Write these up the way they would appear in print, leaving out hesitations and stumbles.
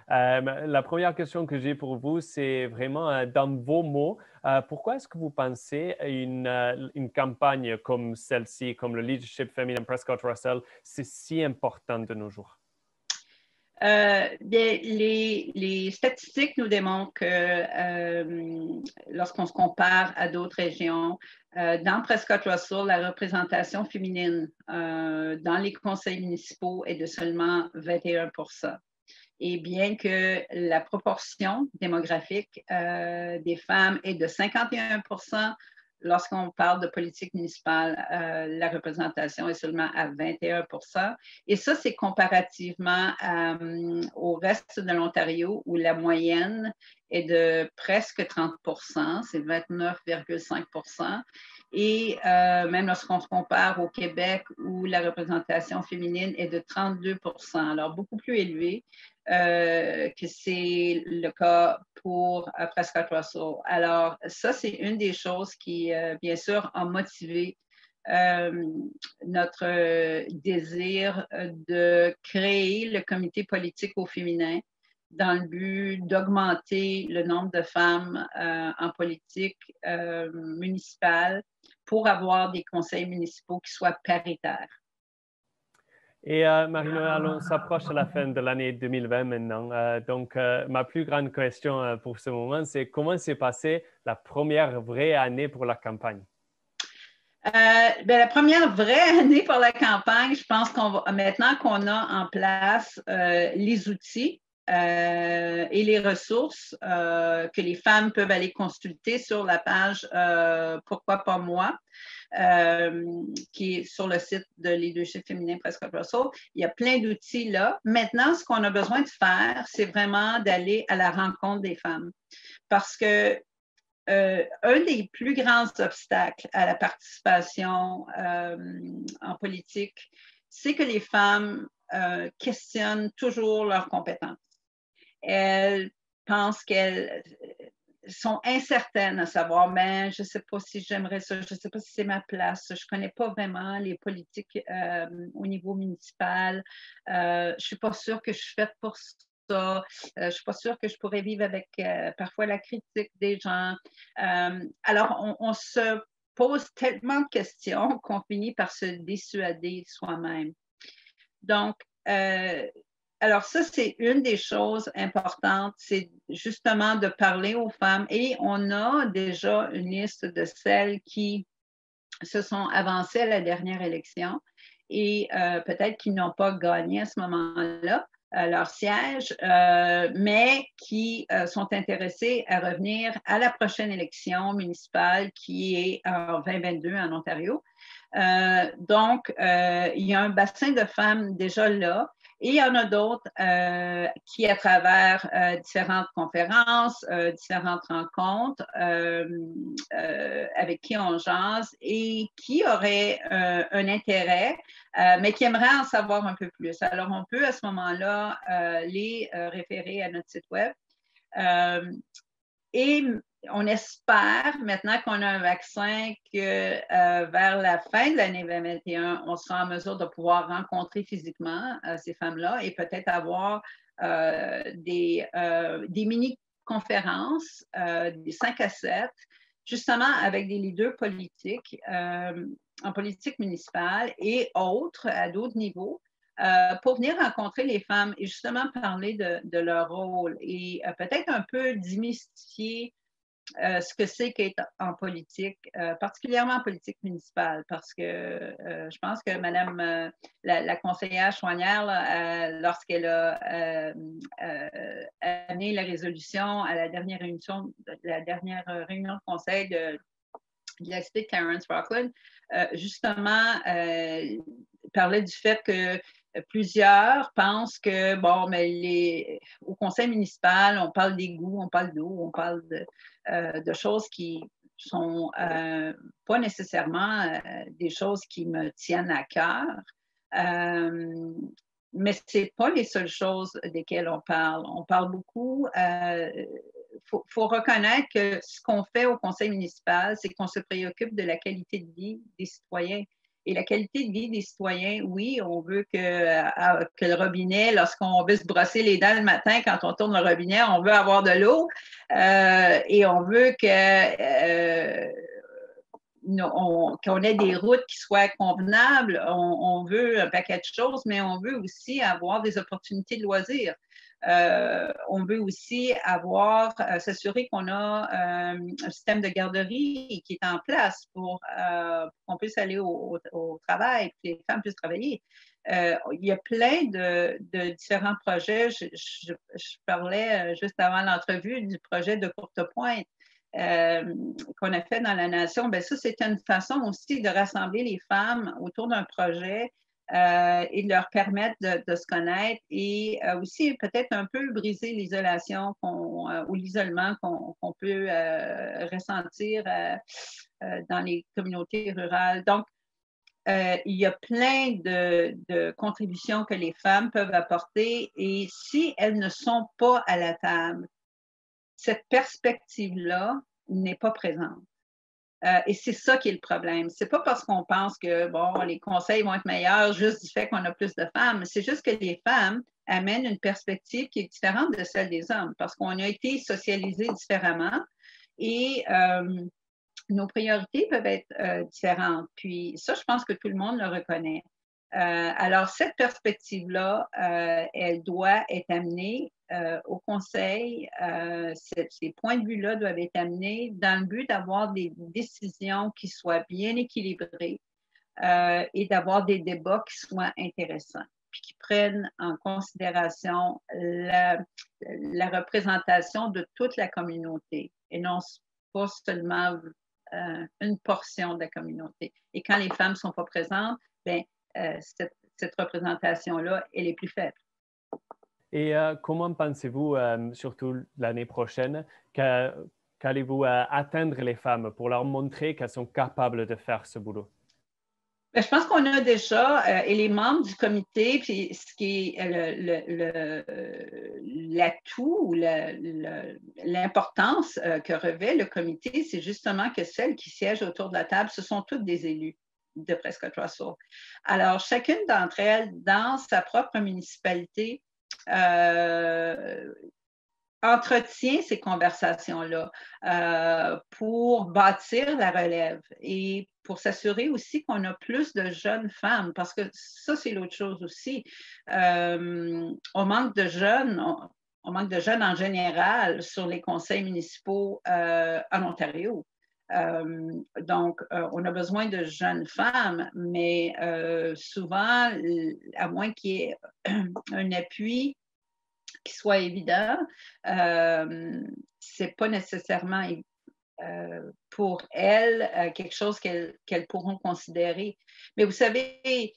La première question que j'ai pour vous, c'est vraiment dans vos mots. Pourquoi est-ce que vous pensez une campagne comme celle-ci, comme le leadership féminin Prescott Russell, c'est si important de nos jours? Bien, les statistiques nous démontrent que lorsqu'on se compare à d'autres régions, dans Prescott Russell, la représentation féminine dans les conseils municipaux est de seulement 21%. Et bien que la proportion démographique des femmes est de 51%, lorsqu'on parle de politique municipale, la représentation est seulement à 21%. Et ça, c'est comparativement au reste de l'Ontario où la moyenne est de presque 30%, c'est 29,5%. Et même lorsqu'on se compare au Québec où la représentation féminine est de 32%, alors beaucoup plus élevée. Que c'est le cas pour Prescott Russell. Alors, ça, c'est une des choses qui, bien sûr, a motivé notre désir de créer le comité politique au féminin dans le but d'augmenter le nombre de femmes en politique municipale pour avoir des conseils municipaux qui soient paritaires. Et Marie-Noëlle, on s'approche à la fin de l'année 2020 maintenant. Ma plus grande question pour ce moment, c'est comment s'est passée la première vraie année pour la campagne? Bien, la première vraie année pour la campagne, je pense maintenant qu'on a en place les outils et les ressources que les femmes peuvent aller consulter sur la page Pourquoi pas moi? Qui est sur le site de Leadership féminin Prescott Russell. Il y a plein d'outils là. Maintenant, ce qu'on a besoin de faire, c'est vraiment d'aller à la rencontre des femmes. Parce que un des plus grands obstacles à la participation en politique, c'est que les femmes questionnent toujours leurs compétences. Elles pensent qu'elles sont incertaines à savoir, mais je ne sais pas si j'aimerais ça, je ne sais pas si c'est ma place, je ne connais pas vraiment les politiques au niveau municipal, je ne suis pas sûre que je suis faite pour ça. Je ne suis pas sûre que je pourrais vivre avec parfois la critique des gens. Alors, on se pose tellement de questions qu'on finit par se dissuader soi-même. Donc, alors ça, c'est une des choses importantes, c'est justement de parler aux femmes. Et on a déjà une liste de celles qui se sont avancées à la dernière élection et peut-être qui n'ont pas gagné à ce moment-là leur siège, mais qui sont intéressés à revenir à la prochaine élection municipale qui est en 2022 en Ontario. Donc, il y a un bassin de femmes déjà là. Et il y en a d'autres qui, à travers différentes conférences, différentes rencontres, avec qui on jase et qui auraient un intérêt, mais qui aimeraient en savoir un peu plus. Alors, on peut à ce moment-là les référer à notre site web. Et on espère, maintenant qu'on a un vaccin, que vers la fin de l'année 2021, on sera en mesure de pouvoir rencontrer physiquement ces femmes-là et peut-être avoir des mini-conférences, des 5 à 7, justement avec des leaders politiques en politique municipale et autres, à d'autres niveaux, pour venir rencontrer les femmes et justement parler de leur rôle et peut-être un peu démystifier ce que c'est qu'être en politique, particulièrement en politique municipale, parce que je pense que Madame la conseillère Chouanière, lorsqu'elle a amené la résolution à la dernière réunion de conseil de la cité de Clarence-Rockland, justement, parlait du fait que plusieurs pensent que, bon, mais au conseil municipal, on parle d'égouts, on parle d'eau, on parle de choses qui sont pas nécessairement des choses qui me tiennent à cœur. Mais ce n'est pas les seules choses desquelles on parle. On parle beaucoup. Faut reconnaître que ce qu'on fait au conseil municipal, c'est qu'on se préoccupe de la qualité de vie des citoyens. Et la qualité de vie des citoyens, oui, on veut que le robinet, lorsqu'on veut se brosser les dents le matin, quand on tourne le robinet, on veut avoir de l'eau et on veut qu'on ait des routes qui soient convenables. On veut un paquet de choses, mais on veut aussi avoir des opportunités de loisirs. On veut aussi s'assurer qu'on a un système de garderie qui est en place pour qu'on puisse aller au travail, que les femmes puissent travailler. Il y a plein de différents projets. Je parlais juste avant l'entrevue du projet de Courtepointe qu'on a fait dans la nation. Bien, ça, c'est une façon aussi de rassembler les femmes autour d'un projet et de leur permettre de se connaître et aussi peut-être un peu briser l'isolation ou l'isolement qu'on peut ressentir dans les communautés rurales. Donc, il y a plein de contributions que les femmes peuvent apporter et si elles ne sont pas à la table, cette perspective-là n'est pas présente. Et c'est ça qui est le problème. C'est pas parce qu'on pense que, bon, les conseils vont être meilleurs juste du fait qu'on a plus de femmes. C'est juste que les femmes amènent une perspective qui est différente de celle des hommes parce qu'on a été socialisés différemment et nos priorités peuvent être différentes. Puis ça, je pense que tout le monde le reconnaît. Alors, cette perspective-là, elle doit être amenée au Conseil. Ces points de vue-là doivent être amenés dans le but d'avoir des décisions qui soient bien équilibrées et d'avoir des débats qui soient intéressants, puis qui prennent en considération la représentation de toute la communauté et non pas seulement une portion de la communauté. Et quand les femmes ne sont pas présentes, bien, cette représentation-là, elle est plus faible. Et comment pensez-vous, surtout l'année prochaine, qu'allez-vous atteindre les femmes pour leur montrer qu'elles sont capables de faire ce boulot? Bien, je pense qu'on a déjà, et les membres du comité, puis ce qui est l'atout ou l'importance que revêt le comité, c'est justement que celles qui siègent autour de la table, ce sont toutes des élus de Prescott Russell. Alors, chacune d'entre elles, dans sa propre municipalité, entretient ces conversations-là pour bâtir la relève et pour s'assurer aussi qu'on a plus de jeunes femmes, parce que ça, c'est l'autre chose aussi. On manque de jeunes. On manque de jeunes en général sur les conseils municipaux en Ontario. Donc, on a besoin de jeunes femmes, mais souvent, à moins qu'il y ait un appui qui soit évident, c'est pas nécessairement pour elles quelque chose qu'elles pourront considérer. Mais vous savez, il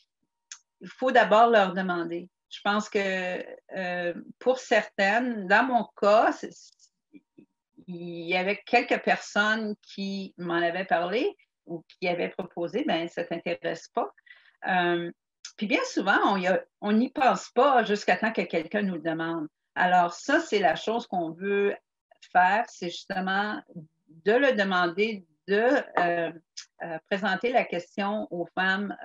faut d'abord leur demander. Je pense que pour certaines, dans mon cas, il y avait quelques personnes qui m'en avaient parlé ou qui avaient proposé, bien, ça ne t'intéresse pas. Puis bien souvent, on n'y pense pas jusqu'à temps que quelqu'un nous le demande. Alors ça, c'est la chose qu'on veut faire, c'est justement de le demander, de présenter la question aux femmes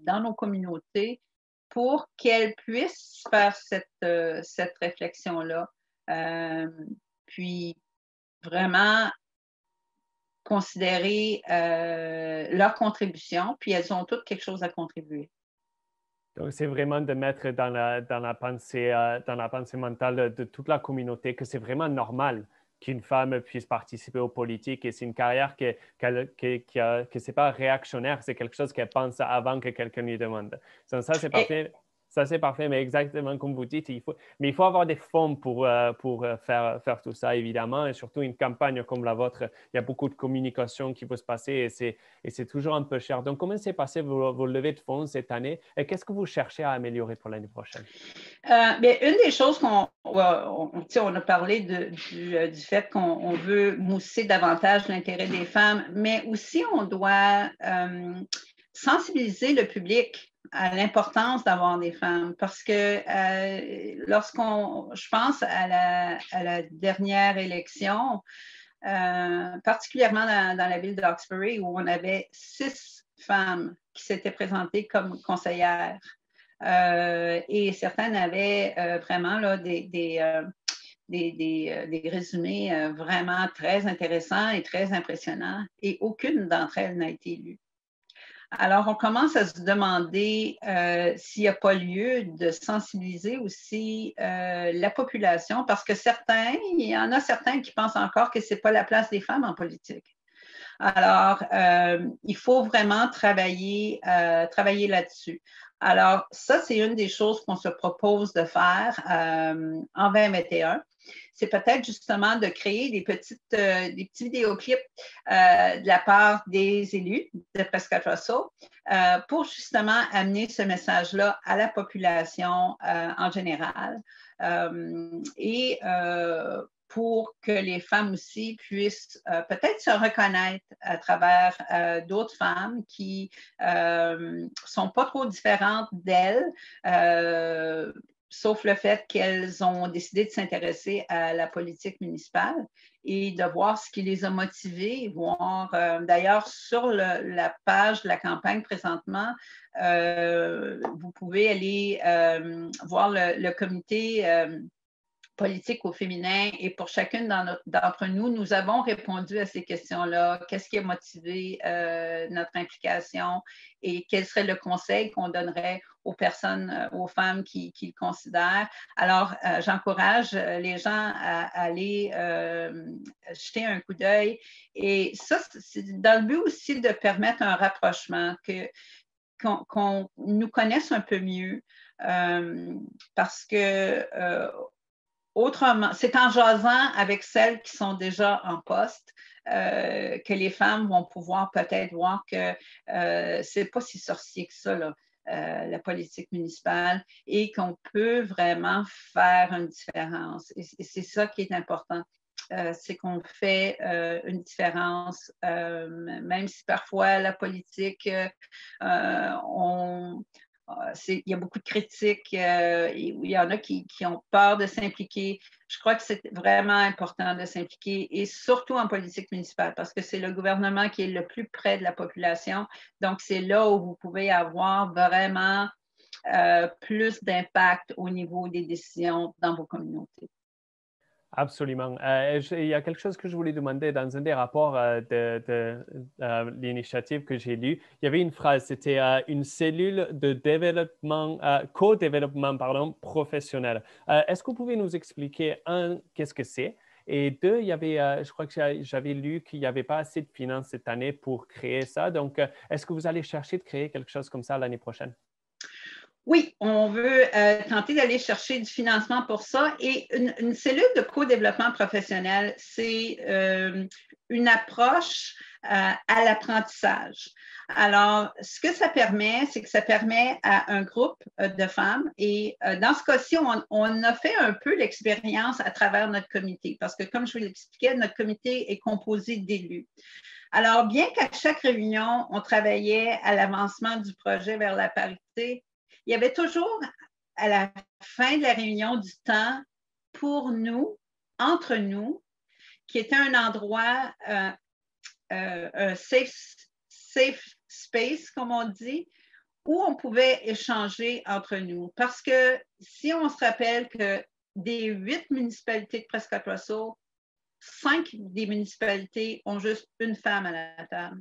dans nos communautés pour qu'elles puissent faire cette réflexion-là. Puis vraiment considérer leur contribution, puis elles ont toutes quelque chose à contribuer. Donc, c'est vraiment de mettre dans la pensée mentale de toute la communauté que c'est vraiment normal qu'une femme puisse participer aux politiques et c'est une carrière que c'est pas réactionnaire, c'est quelque chose qu'elle pense avant que quelqu'un lui demande. Donc, ça, c'est parfait. Ça, c'est parfait, mais exactement comme vous dites, il faut avoir des fonds pour faire tout ça, évidemment, et surtout une campagne comme la vôtre, il y a beaucoup de communication qui peut se passer et c'est toujours un peu cher. Donc, comment s'est passé vos levées de fonds cette année et qu'est-ce que vous cherchez à améliorer pour l'année prochaine? Bien, une des choses on a parlé du fait qu'on veut mousser davantage l'intérêt des femmes, mais aussi on doit sensibiliser le public à l'importance d'avoir des femmes parce que je pense à la dernière élection, particulièrement dans la ville d'Hawkesbury où on avait 6 femmes qui s'étaient présentées comme conseillères. Et certaines avaient vraiment là, des résumés vraiment très intéressants et très impressionnants, et aucune d'entre elles n'a été élue. Alors, on commence à se demander s'il n'y a pas lieu de sensibiliser aussi la population, parce que il y en a certains qui pensent encore que ce n'est pas la place des femmes en politique. Alors, il faut vraiment travailler là-dessus. Alors, ça, c'est une des choses qu'on se propose de faire en 2021. C'est peut-être justement de créer des petits vidéoclips de la part des élus de Prescott Russell pour justement amener ce message-là à la population en général. Pour que les femmes aussi puissent peut-être se reconnaître à travers d'autres femmes qui ne sont pas trop différentes d'elles, sauf le fait qu'elles ont décidé de s'intéresser à la politique municipale et de voir ce qui les a motivées, voir d'ailleurs sur la page de la campagne présentement, vous pouvez aller voir le comité politique au féminin, et pour chacune d'entre nous, nous avons répondu à ces questions-là. Qu'est-ce qui a motivé notre implication et quel serait le conseil qu'on donnerait aux personnes, aux femmes qui le considèrent. Alors, j'encourage les gens à aller jeter un coup d'œil, et ça, c'est dans le but aussi de permettre un rapprochement, qu'on nous connaisse un peu mieux, parce que autrement, c'est en jasant avec celles qui sont déjà en poste que les femmes vont pouvoir peut-être voir que c'est pas si sorcier que ça, là, la politique municipale, et qu'on peut vraiment faire une différence. Et c'est ça qui est important. C'est qu'on fait une différence, même si parfois la politique, il y a beaucoup de critiques, il y en a qui ont peur de s'impliquer. Je crois que c'est vraiment important de s'impliquer, et surtout en politique municipale, parce que c'est le gouvernement qui est le plus près de la population. Donc, c'est là où vous pouvez avoir vraiment plus d'impact au niveau des décisions dans vos communautés. Absolument. Il y a quelque chose que je voulais demander dans un des rapports de l'initiative que j'ai lu. Il y avait une phrase, c'était une cellule de développement, co-développement professionnel. Est-ce que vous pouvez nous expliquer, qu'est-ce que c'est? Et deux, il y avait, je crois que j'avais lu qu'il n'y avait pas assez de finances cette année pour créer ça. Donc, est-ce que vous allez chercher de créer quelque chose comme ça l'année prochaine? Oui, on veut tenter d'aller chercher du financement pour ça. Et une cellule de co-développement professionnel, c'est une approche à l'apprentissage. Alors, ce que ça permet, c'est que ça permet à un groupe de femmes, et dans ce cas-ci, on a fait un peu l'expérience à travers notre comité, parce que comme je vous l'expliquais, notre comité est composé d'élus. Alors, bien qu'à chaque réunion, on travaillait à l'avancement du projet vers la parité, il y avait toujours à la fin de la réunion du temps pour nous, entre nous, qui était un endroit, un safe space, comme on dit, où on pouvait échanger entre nous. Parce que si on se rappelle que des 8 municipalités de Prescott Russell, 5 des municipalités ont juste une femme à la table.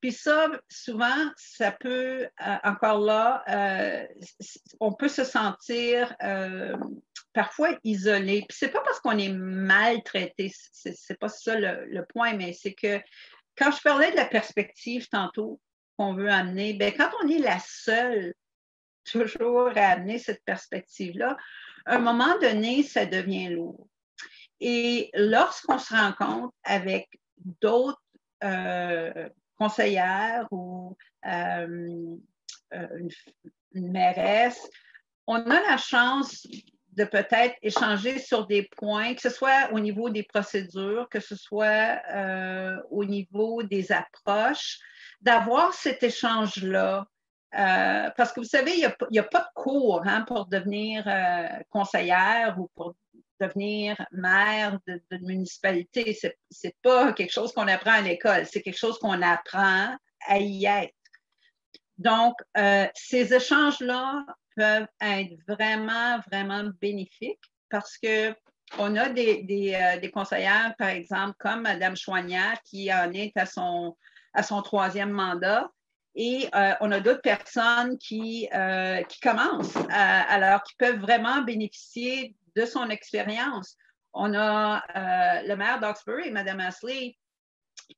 Puis ça, souvent, ça peut, encore là, on peut se sentir parfois isolé. Puis c'est pas parce qu'on est maltraité, c'est pas ça le point, mais c'est que quand je parlais de la perspective tantôt qu'on veut amener, bien, quand on est la seule toujours à amener cette perspective-là, à un moment donné, ça devient lourd. Et lorsqu'on se rencontre avec d'autres conseillère ou une mairesse, on a la chance de peut-être échanger sur des points, que ce soit au niveau des procédures, que ce soit au niveau des approches, d'avoir cet échange-là. Parce que vous savez, il n'y a pas de cours pour devenir conseillère ou pour devenir maire d'une municipalité. C'est pas quelque chose qu'on apprend à l'école, c'est quelque chose qu'on apprend à y être. Donc, ces échanges-là peuvent être vraiment, vraiment bénéfiques parce que on a des conseillères, par exemple, comme Mme Chouanière, qui en est à son 3e mandat. Et on a d'autres personnes qui commencent, alors qui peuvent vraiment bénéficier de son expérience. On a le maire d'Hawkesbury, Mme Astley,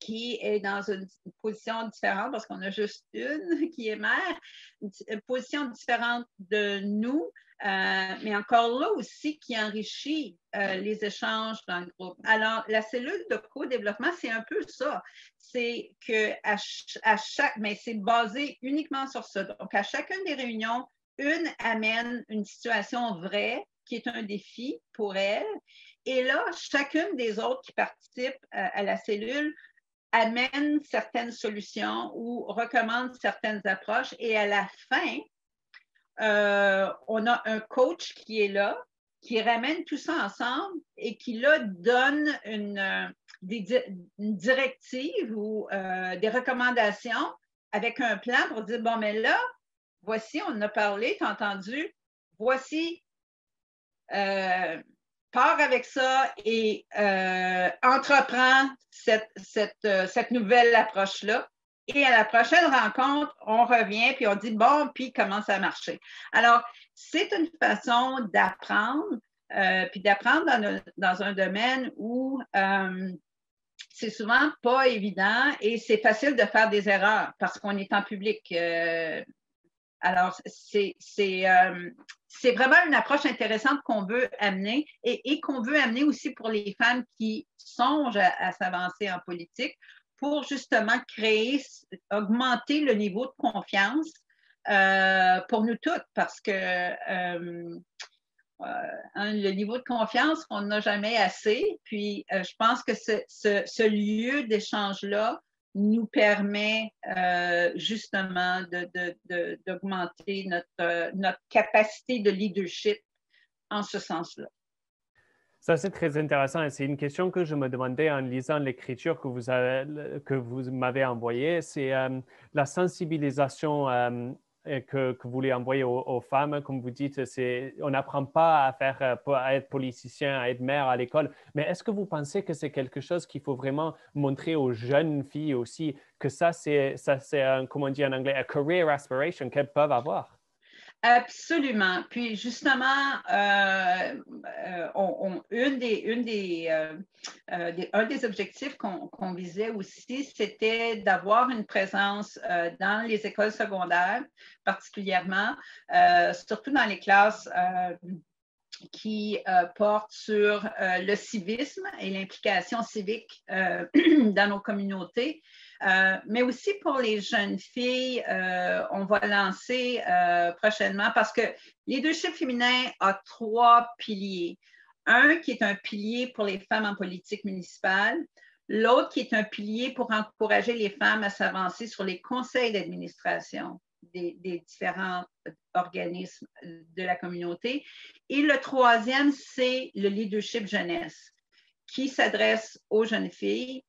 qui est dans une position différente parce qu'on a juste une qui est maire, une position différente de nous, mais encore là aussi qui enrichit les échanges dans le groupe. Alors, la cellule de co-développement, c'est un peu ça. C'est que mais c'est basé uniquement sur ça. Donc, à chacune des réunions, une amène une situation vraie qui est un défi pour elle. Et là, chacune des autres qui participent à la cellule amène certaines solutions ou recommande certaines approches. Et à la fin, on a un coach qui est là, qui ramène tout ça ensemble et qui, là, donne une directive ou des recommandations avec un plan pour dire, bon, mais là, voici, on en a parlé, tu as entendu, voici, pars avec ça et entreprends cette nouvelle approche-là. Et à la prochaine rencontre, on revient puis on dit, bon, puis comment ça a marché. Alors, c'est une façon d'apprendre, puis d'apprendre dans un domaine où c'est souvent pas évident et c'est facile de faire des erreurs parce qu'on est en public. Alors, c'est vraiment une approche intéressante qu'on veut amener et qu'on veut amener aussi pour les femmes qui songent à s'avancer en politique pour justement augmenter le niveau de confiance pour nous toutes parce que le niveau de confiance, on n'a jamais assez. Puis, je pense que ce lieu d'échange-là nous permet justement d'augmenter notre capacité de leadership en ce sens-là. Ça, c'est très intéressant et c'est une question que je me demandais en lisant l'écriture que vous m'avez envoyée. C'est la sensibilisation que vous voulez envoyer aux femmes. Comme vous dites, on n'apprend pas à être politicien, à être maire à l'école. Mais est-ce que vous pensez que c'est quelque chose qu'il faut vraiment montrer aux jeunes filles aussi, que ça, c'est comment on dit en anglais, a career aspiration qu'elles peuvent avoir? Absolument. Puis justement, un des objectifs qu'on visait aussi, c'était d'avoir une présence dans les écoles secondaires, particulièrement, surtout dans les classes qui portent sur le civisme et l'implication civique dans nos communautés. Mais aussi pour les jeunes filles, on va lancer prochainement parce que leadership féminin a 3 piliers. Un qui est un pilier pour les femmes en politique municipale, l'autre qui est un pilier pour encourager les femmes à s'avancer sur les conseils d'administration des différents organismes de la communauté. Et le troisième, c'est le leadership jeunesse qui s'adresse aux jeunes filles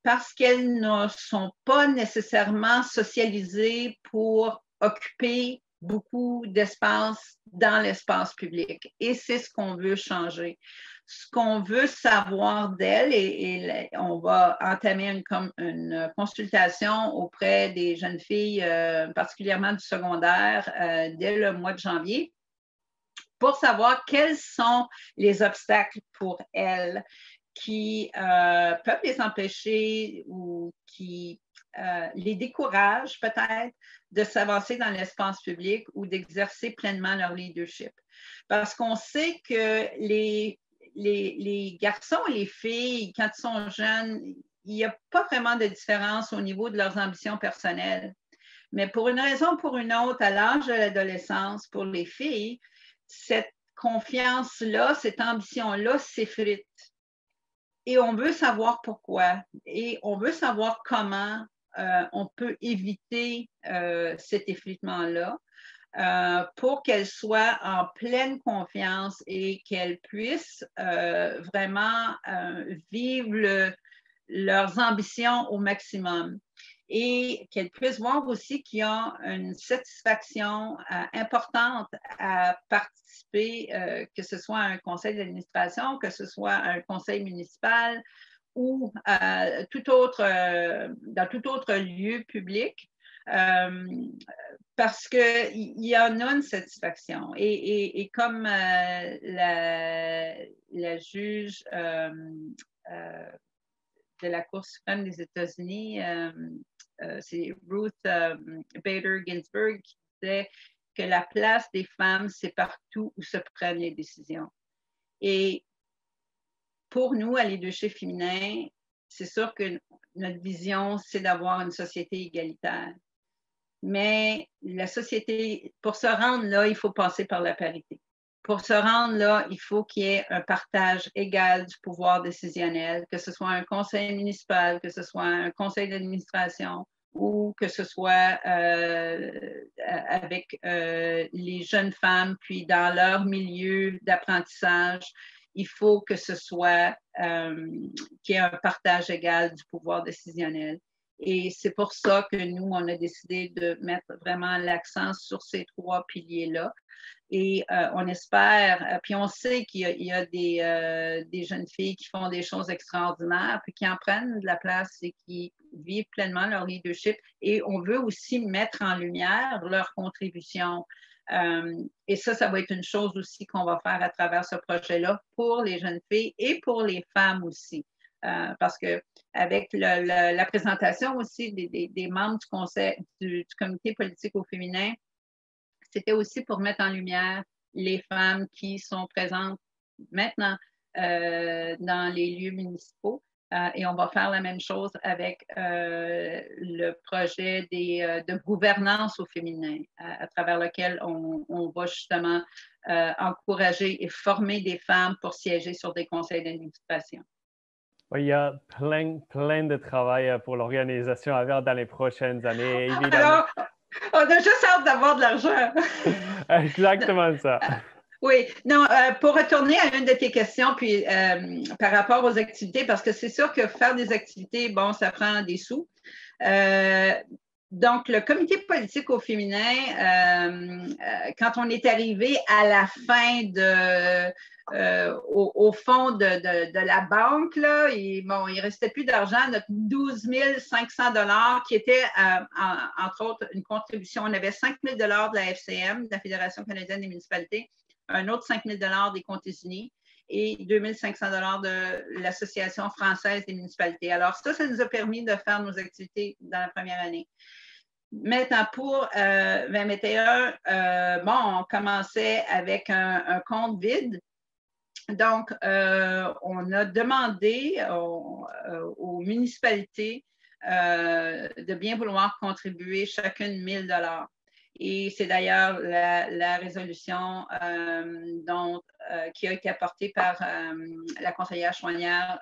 parce qu'elles ne sont pas nécessairement socialisées pour occuper beaucoup d'espace dans l'espace public. Et c'est ce qu'on veut changer. Ce qu'on veut savoir d'elles, et on va entamer une consultation auprès des jeunes filles, particulièrement du secondaire, dès le mois de janvier, pour savoir quels sont les obstacles pour elles qui peuvent les empêcher ou qui les découragent peut-être de s'avancer dans l'espace public ou d'exercer pleinement leur leadership. Parce qu'on sait que les garçons et les filles, quand ils sont jeunes, il n'y a pas vraiment de différence au niveau de leurs ambitions personnelles. Mais pour une raison ou pour une autre, à l'âge de l'adolescence, pour les filles, cette confiance-là, cette ambition-là s'effrite. Et on veut savoir pourquoi. Et on veut savoir comment on peut éviter cet effritement-là pour qu'elles soient en pleine confiance et qu'elles puissent vraiment vivre leurs ambitions au maximum. et qu'elles puissent voir aussi qu'il y a une satisfaction importante à participer, que ce soit à un conseil d'administration, que ce soit à un conseil municipal ou dans tout autre lieu public. Parce qu'il y en a une satisfaction. Et comme la juge de la Cour suprême des États-Unis, c'est Ruth Bader Ginsburg, qui disait que la place des femmes, c'est partout où se prennent les décisions. Et pour nous, à Leadership Féminin, c'est sûr que notre vision, c'est d'avoir une société égalitaire. Mais la société, pour se rendre là, il faut passer par la parité. Pour se rendre là, il faut qu'il y ait un partage égal du pouvoir décisionnel, que ce soit un conseil municipal, que ce soit un conseil d'administration ou que ce soit avec les jeunes femmes, puis dans leur milieu d'apprentissage. Il faut que ce soit qu'il y ait un partage égal du pouvoir décisionnel. Et c'est pour ça que nous, on a décidé de mettre vraiment l'accent sur ces 3 piliers-là. Et on espère, puis on sait qu'il y a des jeunes filles qui font des choses extraordinaires, puis qui en prennent de la place et qui vivent pleinement leur leadership. Et on veut aussi mettre en lumière leur contribution. Et ça va être une chose aussi qu'on va faire à travers ce projet-là pour les jeunes filles et pour les femmes aussi. Parce qu'avec la présentation aussi des membres du conseil du comité politique au féminin, c'était aussi pour mettre en lumière les femmes qui sont présentes maintenant dans les lieux municipaux. Et on va faire la même chose avec le projet de gouvernance au féminin, à travers lequel on va justement encourager et former des femmes pour siéger sur des conseils d'administration. Oui, il y a plein de travail pour l'organisation à faire dans les prochaines années, évidemment. Alors, on a juste hâte d'avoir de l'argent. Exactement ça. Oui, non, pour retourner à une de tes questions, puis par rapport aux activités, parce que c'est sûr que faire des activités, bon, ça prend des sous. Donc, le comité politique au féminin, quand on est arrivé à la fin au fond de la banque, là, il ne restait plus d'argent, notre 12 500 $ qui était, entre autres, une contribution. On avait 5 000 $ de la FCM, de la Fédération canadienne des municipalités, un autre 5 000 $ des comptes unis et 2 500 $ de l'Association française des municipalités. Alors, ça nous a permis de faire nos activités dans la première année. Maintenant, pour 2021, on commençait avec un compte vide. Donc, on a demandé aux municipalités de bien vouloir contribuer chacune 1 000 $. Et c'est d'ailleurs la résolution qui a été apportée par la conseillère Chouanière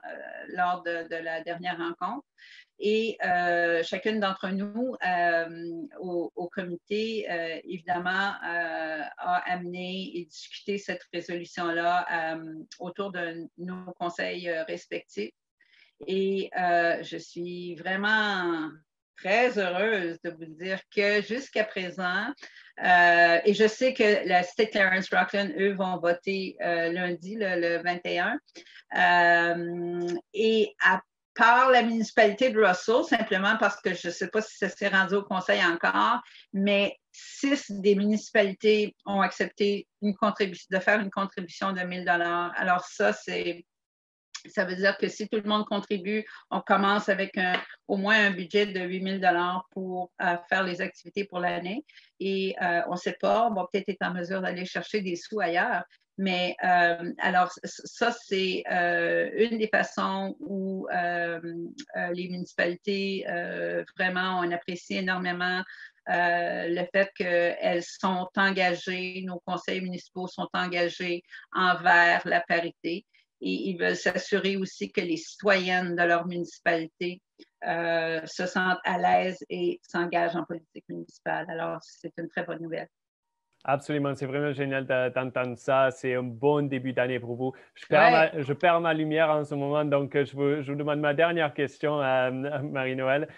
lors de la dernière rencontre. Et chacune d'entre nous au comité, évidemment, a amené et discuté cette résolution-là autour de nos conseils respectifs. Et je suis vraiment très heureuse de vous dire que jusqu'à présent, et je sais que la cité de Clarence-Rockland, eux, vont voter lundi, le 21, et à par la municipalité de Russell, simplement parce que je ne sais pas si ça s'est rendu au conseil encore, mais 6 des municipalités ont accepté de faire une contribution de 1 000 $. Alors ça veut dire que si tout le monde contribue, on commence avec au moins un budget de 8 000 $ pour faire les activités pour l'année. Et on ne sait pas, on va peut-être être en mesure d'aller chercher des sous ailleurs. Mais alors, ça, c'est une des façons où les municipalités vraiment ont apprécié énormément le fait qu'elles sont engagées, nos conseils municipaux sont engagés envers la parité. Et ils veulent s'assurer aussi que les citoyennes de leur municipalité se sentent à l'aise et s'engagent en politique municipale. Alors, c'est une très bonne nouvelle. Absolument, c'est vraiment génial d'entendre ça. C'est un bon début d'année pour vous. Ouais. Je perds ma lumière en ce moment, donc je vous demande ma dernière question, Marie-Noël.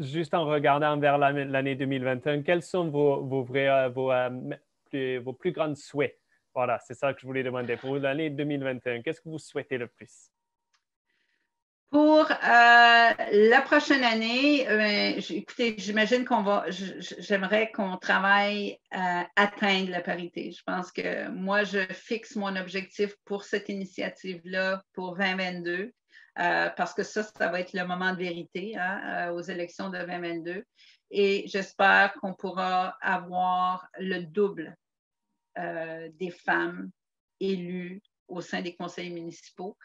Juste en regardant vers l'année 2021, quels sont vos plus grands souhaits? Voilà, c'est ça que je voulais demander. Pour l'année 2021, qu'est-ce que vous souhaitez le plus? Pour la prochaine année, écoutez, j'imagine j'aimerais qu'on travaille à atteindre la parité. Je pense que moi, je fixe mon objectif pour cette initiative-là pour 2022, parce que ça va être le moment de vérité, hein, aux élections de 2022. Et j'espère qu'on pourra avoir le double des femmes élues au sein des conseils municipaux.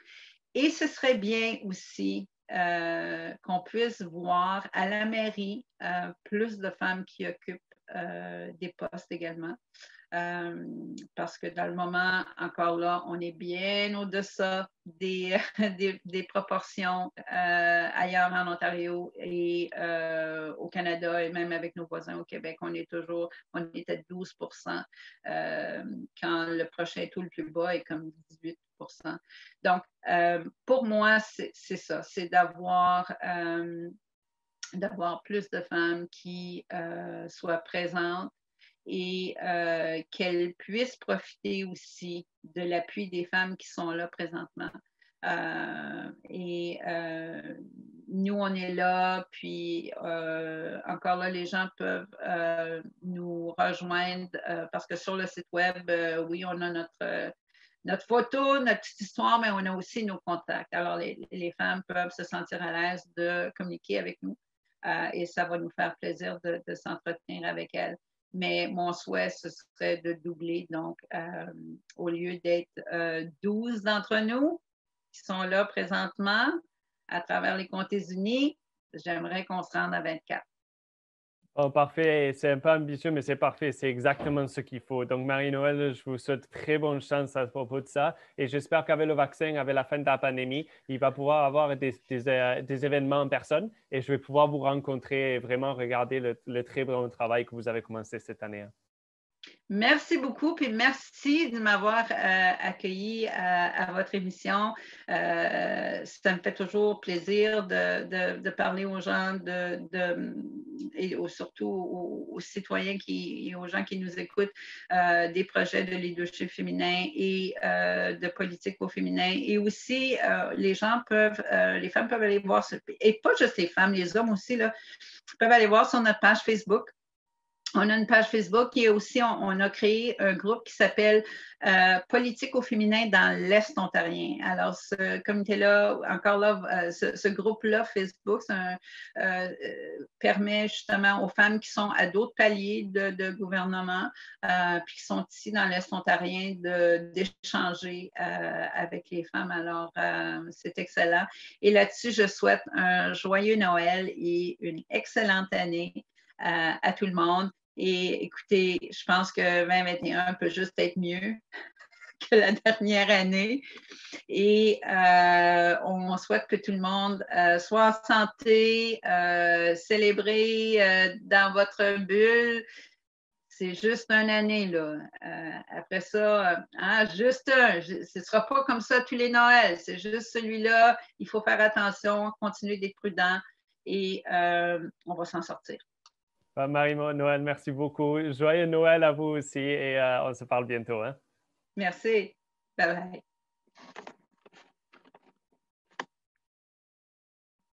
Et ce serait bien aussi qu'on puisse voir à la mairie plus de femmes qui occupent des postes également. Parce que dans le moment, encore là, on est bien au-deçà des proportions ailleurs en Ontario et au Canada et même avec nos voisins au Québec, on est à 12 quand le prochain taux le plus bas est comme 18. Donc, pour moi, c'est ça, c'est d'avoir plus de femmes qui soient présentes et qu'elles puissent profiter aussi de l'appui des femmes qui sont là présentement. Nous, on est là, puis encore là, les gens peuvent nous rejoindre parce que sur le site web, oui, on a notre photo, notre petite histoire, mais on a aussi nos contacts. Alors, les femmes peuvent se sentir à l'aise de communiquer avec nous et ça va nous faire plaisir de s'entretenir avec elles. Mais mon souhait, ce serait de doubler. Donc, au lieu d'être 12 d'entre nous qui sont là présentement à travers les comtés unis, j'aimerais qu'on se rende à 24. Oh, parfait. C'est un peu ambitieux, mais c'est parfait. C'est exactement ce qu'il faut. Donc, Marie-Noël, je vous souhaite très bonne chance à propos de ça. Et j'espère qu'avec le vaccin, avec la fin de la pandémie, il va pouvoir avoir des événements en personne et je vais pouvoir vous rencontrer et vraiment regarder le très bon travail que vous avez commencé cette année. Merci beaucoup, puis merci de m'avoir accueilli à votre émission. Ça me fait toujours plaisir de parler aux gens et surtout aux citoyens et aux gens qui nous écoutent des projets de leadership féminin et de politique au féminin. Et aussi, les femmes peuvent aller voir, et pas juste les femmes, les hommes aussi, là, peuvent aller voir sur notre page Facebook. On a une page Facebook et aussi, on a créé un groupe qui s'appelle Politique au féminin dans l'Est ontarien. Alors, ce comité-là, encore là, ce groupe-là, Facebook, permet justement aux femmes qui sont à d'autres paliers de gouvernement, puis qui sont ici dans l'Est ontarien, d'échanger avec les femmes. Alors, c'est excellent. Et là-dessus, je souhaite un joyeux Noël et une excellente année à tout le monde. Et écoutez, je pense que 2021 peut juste être mieux que la dernière année. Et on souhaite que tout le monde soit en santé, célébrer dans votre bulle. C'est juste une année, là. Après ça, juste un. Ce ne sera pas comme ça tous les Noëls. C'est juste celui-là. Il faut faire attention, continuer d'être prudent et on va s'en sortir. Marie-Noël, merci beaucoup. Joyeux Noël à vous aussi et on se parle bientôt. Hein? Merci. Bye bye.